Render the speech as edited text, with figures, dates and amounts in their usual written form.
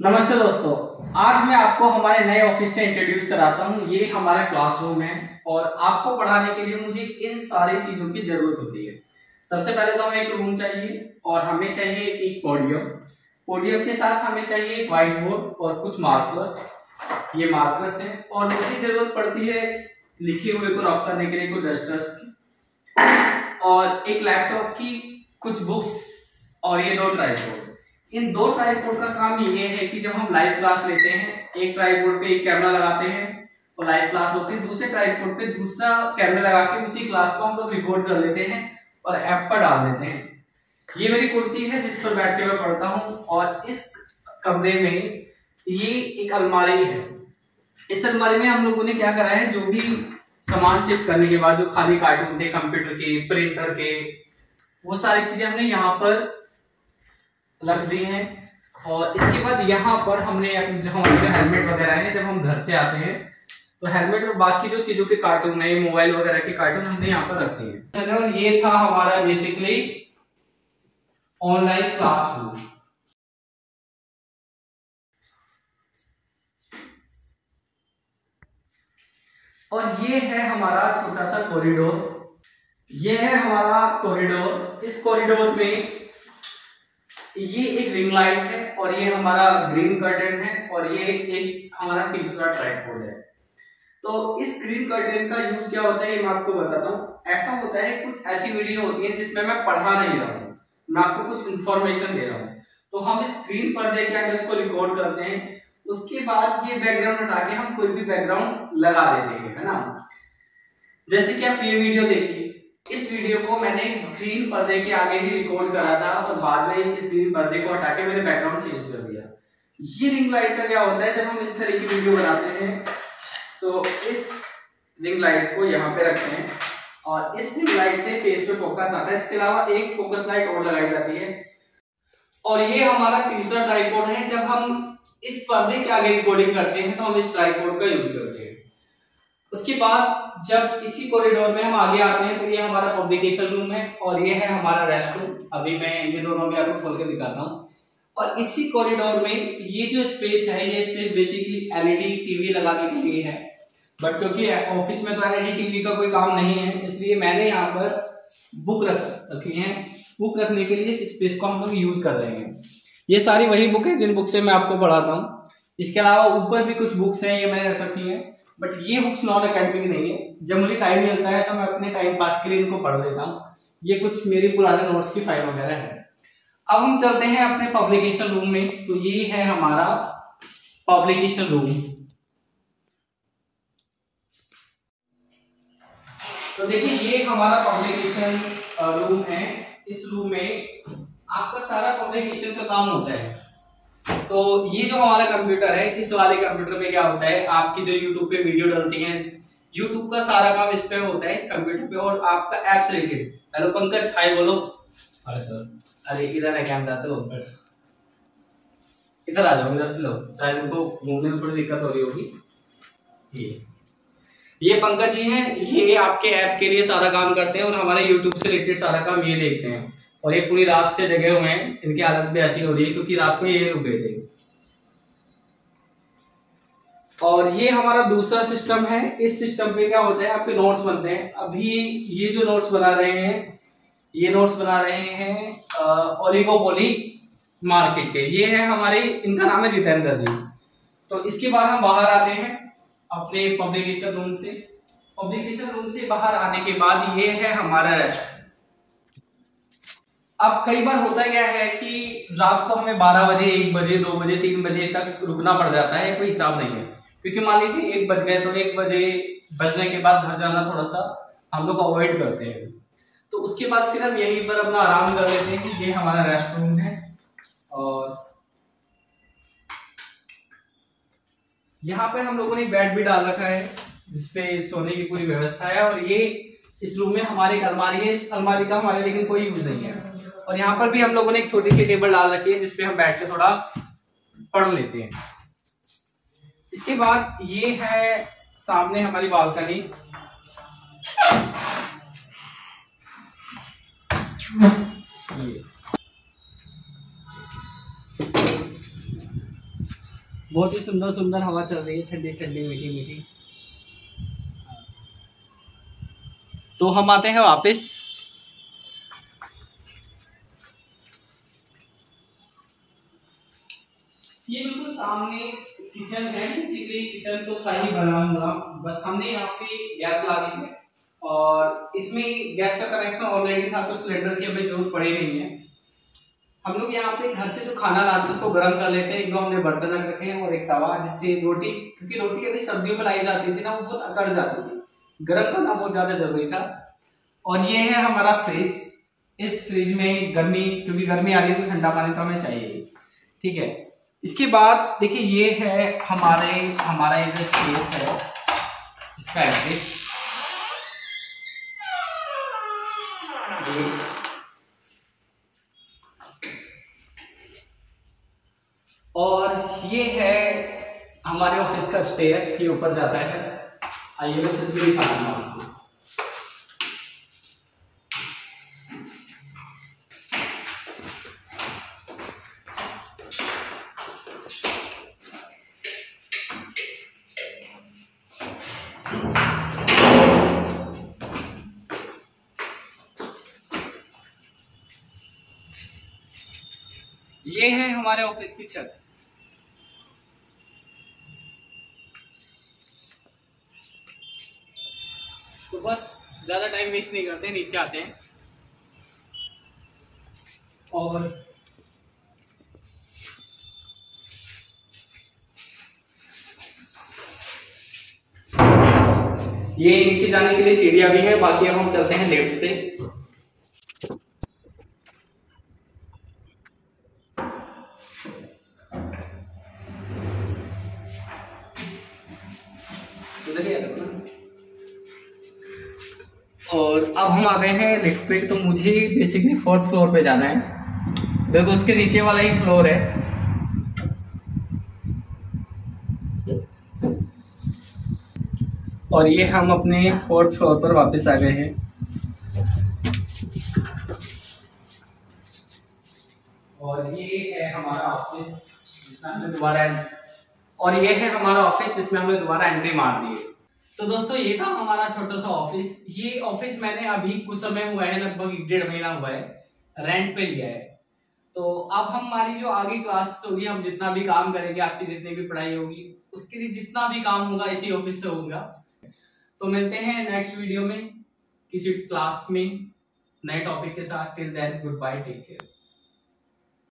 नमस्ते दोस्तों, आज मैं आपको हमारे नए ऑफिस से इंट्रोड्यूस कराता हूँ। ये हमारा क्लासरूम है और आपको पढ़ाने के लिए मुझे इन सारी चीजों की जरूरत होती है। सबसे पहले तो हमें एक रूम चाहिए और हमें चाहिए एक पोडियम। पोडियम के साथ हमें चाहिए एक व्हाइट बोर्ड और कुछ मार्कर्स। ये मार्कर्स हैं और मुझे जरूरत पड़ती है लिखे हुए को रफ करने के लिए कुछ डस्टर्स की और एक लैपटॉप की, कुछ बुक्स और ये 2 ट्राइपॉड। इन 2 ट्राइपॉड का काम ये है कि जब हम लाइव क्लास लेते हैं, एक ट्राइपॉड पे एक कैमरा लगाते हैं और लाइव क्लास होती है, दूसरे ट्राइपॉड पे दूसरा कैमरा लगा के उसी क्लास को हम लोग रिकॉर्ड कर लेते हैं और ऐप पर डाल देते हैं। ये मेरी कुर्सी है जिस पर बैठ के मैं पढ़ता हूँ और इस कमरे में ये एक अलमारी है। इस अलमारी में हम लोगों ने क्या करा है, जो भी सामान शिफ्ट करने के बाद जो खाली कार्टून थे कंप्यूटर के, प्रिंटर के, वो सारी चीजें हमने यहाँ पर रख दी हैं। और इसके बाद यहाँ पर हमने जो हमारे हेलमेट वगैरह है, जब हम घर से आते हैं तो हेलमेट और बाकी जो चीजों के कार्टून है, मोबाइल वगैरह के कार्टून हमने यहाँ पर रख दिए हैं। चलो, ये था हमारा बेसिकली ऑनलाइन क्लासरूम। और ये है हमारा छोटा सा कॉरिडोर। ये है हमारा कॉरिडोर। इस कॉरिडोर में ये एक रिंग लाइट है और ये हमारा ग्रीन कर्टेन है और ये एक हमारा तीसरा ट्राइपॉड है। तो इस ग्रीन कर्टेन का यूज क्या होता है मैं आपको बताता हूँ। ऐसा होता है, कुछ ऐसी वीडियो होती है जिसमें मैं पढ़ा नहीं रहा हूँ, मैं आपको कुछ इंफॉर्मेशन दे रहा हूँ, तो हम इस स्क्रीन पर्दे के आगे उसको रिकॉर्ड करते हैं। उसके बाद ये बैकग्राउंड हटा के हम कोई भी बैकग्राउंड लगा देते हैं, है ना। जैसे कि आप ये वीडियो देखिए, इस वीडियो को मैंने ग्रीन पर्दे के आगे ही रिकॉर्ड करा था और बाद में इस ग्रीन पर्दे को हटा के मैंने बैकग्राउंड चेंज कर दिया। ये रिंग लाइट का क्या होता है, जब हम इस तरह की वीडियो बनाते हैं तो इस रिंग लाइट को यहाँ पे रखते हैं और इस रिंग लाइट से फेस पे फोकस आता है। इसके अलावा एक फोकस लाइट और लगाई जाती है। और ये हमारा तीसरा ट्राइपॉड है। जब हम इस पर्दे के आगे रिकॉर्डिंग करते हैं तो हम इस ट्राइपॉड का यूज करते हैं। उसके बाद जब इसी कॉरिडोर में हम आगे आते हैं तो ये हमारा पब्लिकेशन रूम है और ये है हमारा रेस्ट रूम। अभी मैं ये दोनों भी आपको खोल के दिखाता हूँ। और इसी कॉरिडोर में ये जो स्पेस है, ये स्पेस बेसिकली एलईडी टीवी लगाने के लिए है, बट क्योंकि ऑफिस में तो एलईडी टीवी का कोई काम नहीं है, इसलिए मैंने यहाँ पर बुक रखी है। बुक रखने के लिए इस स्पेस को हम लोग यूज कर रहे हैं। ये सारी वही बुक है जिन बुक से मैं आपको पढ़ाता हूँ। इसके अलावा ऊपर भी कुछ बुक्स हैं, ये मैंने रख रखी है, बट ये बुक्स नॉन एकेडमिक नहीं है। जब मुझे टाइम मिलता है तो मैं अपने टाइम पास के लिए इनको पढ़ लेता हूँ। ये कुछ मेरी पुराने नोट्स की फाइल वगैरह है। अब हम चलते हैं अपने पब्लिकेशन रूम में। तो ये है हमारा पब्लिकेशन रूम। तो देखिए, ये हमारा पब्लिकेशन रूम है। इस रूम में आपका सारा पब्लिकेशन का काम होता है। तो ये जो हमारा कंप्यूटर है, इस वाले कंप्यूटर पे क्या होता है, आपकी जो YouTube पे वीडियो डलती हैं, YouTube का सारा काम इस पे होता है, इस कंप्यूटर पे। और आपका ऐप्स रिलेटेड। हेलो पंकज, हाय बोलो। Hi sir. अरे इधर है कैमरा, तो इधर आ जाओ, इधर से लो, शायद उनको घूमने में थोड़ी दिक्कत हो रही होगी। ये पंकज जी हैं, ये आपके ऐप के लिए सारा काम करते हैं और हमारे YouTube से रिलेटेड सारा काम ये देखते हैं। और ये पूरी रात से जगे हुए हैं, इनकी हालत भी ऐसी हो रही है क्योंकि रात को ये रुक गए थे। और ये हमारा दूसरा सिस्टम है। इस सिस्टम पे क्या होता है, आपके नोट्स बनते हैं। अभी ये जो नोट्स बना रहे हैं, ये नोट्स बना रहे हैं ओलिगोपोली मार्केट के। ये है हमारे, इनका नाम है जितेंद्र जी। तो इसके बाद हम बाहर आते हैं अपने पब्लिकेशन रूम से। पब्लिकेशन रूम से बाहर आने के बाद ये है हमारा रेस्ट। अब कई बार होता क्या है कि रात को हमें 12 बजे, 1 बजे, 2 बजे, 3 बजे तक रुकना पड़ जाता है, कोई हिसाब नहीं है। क्योंकि मान लीजिए 1 बज गए तो 1 बजे बजने के बाद घर जाना थोड़ा सा हम लोग अवॉइड करते हैं। तो उसके बाद फिर हम यहीं पर अपना आराम कर लेते हैं कि ये हमारा रेस्ट रूम है। और यहाँ पे हम लोगों ने बेड भी डाल रखा है जिसपे सोने की पूरी व्यवस्था है। और ये इस रूम में हमारे एक अलमारी है। इस अलमारी का हमारे लेकिन कोई यूज नहीं है। और यहाँ पर भी हम लोगों ने एक छोटी सी टेबल डाल रखी है जिसपे हम बैठ के थोड़ा पढ़ लेते हैं। इसके बाद ये है सामने हमारी बालकनी। बहुत ही सुंदर सुंदर हवा चल रही है, ठंडी ठंडी मीठी मीठी। तो हम आते हैं वापस। ये बिल्कुल सामने किचन है, बेसिकली किचन तो था ही बना हुआ, बस हमने यहाँ पे गैस ला दी है और इसमें गैस का कनेक्शन ऑलरेडी था, तो सिलेंडर की हमें जरूरत पड़ी नहीं है। हम लोग यहाँ पे घर से जो खाना लाते हैं उसको गर्म कर लेते हैं। एक दो हमने बर्तन रख रखे हैं और एक तवा, जिससे रोटी, क्योंकि रोटी अभी सर्दियों में लाई जाती थी ना, वो बहुत अकड़ जाती थी, गर्म करना बहुत ज्यादा जरूरी था। और ये है हमारा फ्रिज। इस फ्रिज में गर्मी, क्योंकि गर्मी आ रही है तो ठंडा पानी तो हमें चाहिए, ठीक है। इसके बाद देखिए ये है हमारा ये जो स्पेस है, इसका एग्जिट। और ये है हमारे ऑफिस का स्टेयर, ये ऊपर जाता है। आइए मैं सिर्फ दिखा दूंगा आपको। ये है हमारे ऑफिस की छत। तो बस ज्यादा टाइम वेस्ट नहीं करते, नीचे आते हैं। और ये नीचे जाने के लिए सीढ़ियां भी है, बाकी अब हम चलते हैं लेफ्ट से। और अब हम आ गए हैं लिफ्ट पे। तो मुझे बेसिकली 4th फ्लोर पे जाना है, देखो उसके नीचे वाला ही फ्लोर है। और ये हम अपने 4th फ्लोर पर वापस आ गए हैं। और ये है हमारा ऑफिस जिसमें हमने दोबारा एंट्री मार दी है। तो दोस्तों ये था हमारा छोटा सा ऑफिस। ये ऑफिस मैंने अभी कुछ समय हुआ है, लगभग 1.5 महीना हुआ है, रेंट पे लिया है। तो अब हमारी जो आगे क्लास होगी, हम जितना भी काम करेंगे, आपकी जितनी भी पढ़ाई होगी, उसके लिए जितना भी काम होगा इसी ऑफिस से होगा। तो मिलते हैं नेक्स्ट वीडियो में किसी क्लास में नए टॉपिक के साथ। Till then goodbye, take care.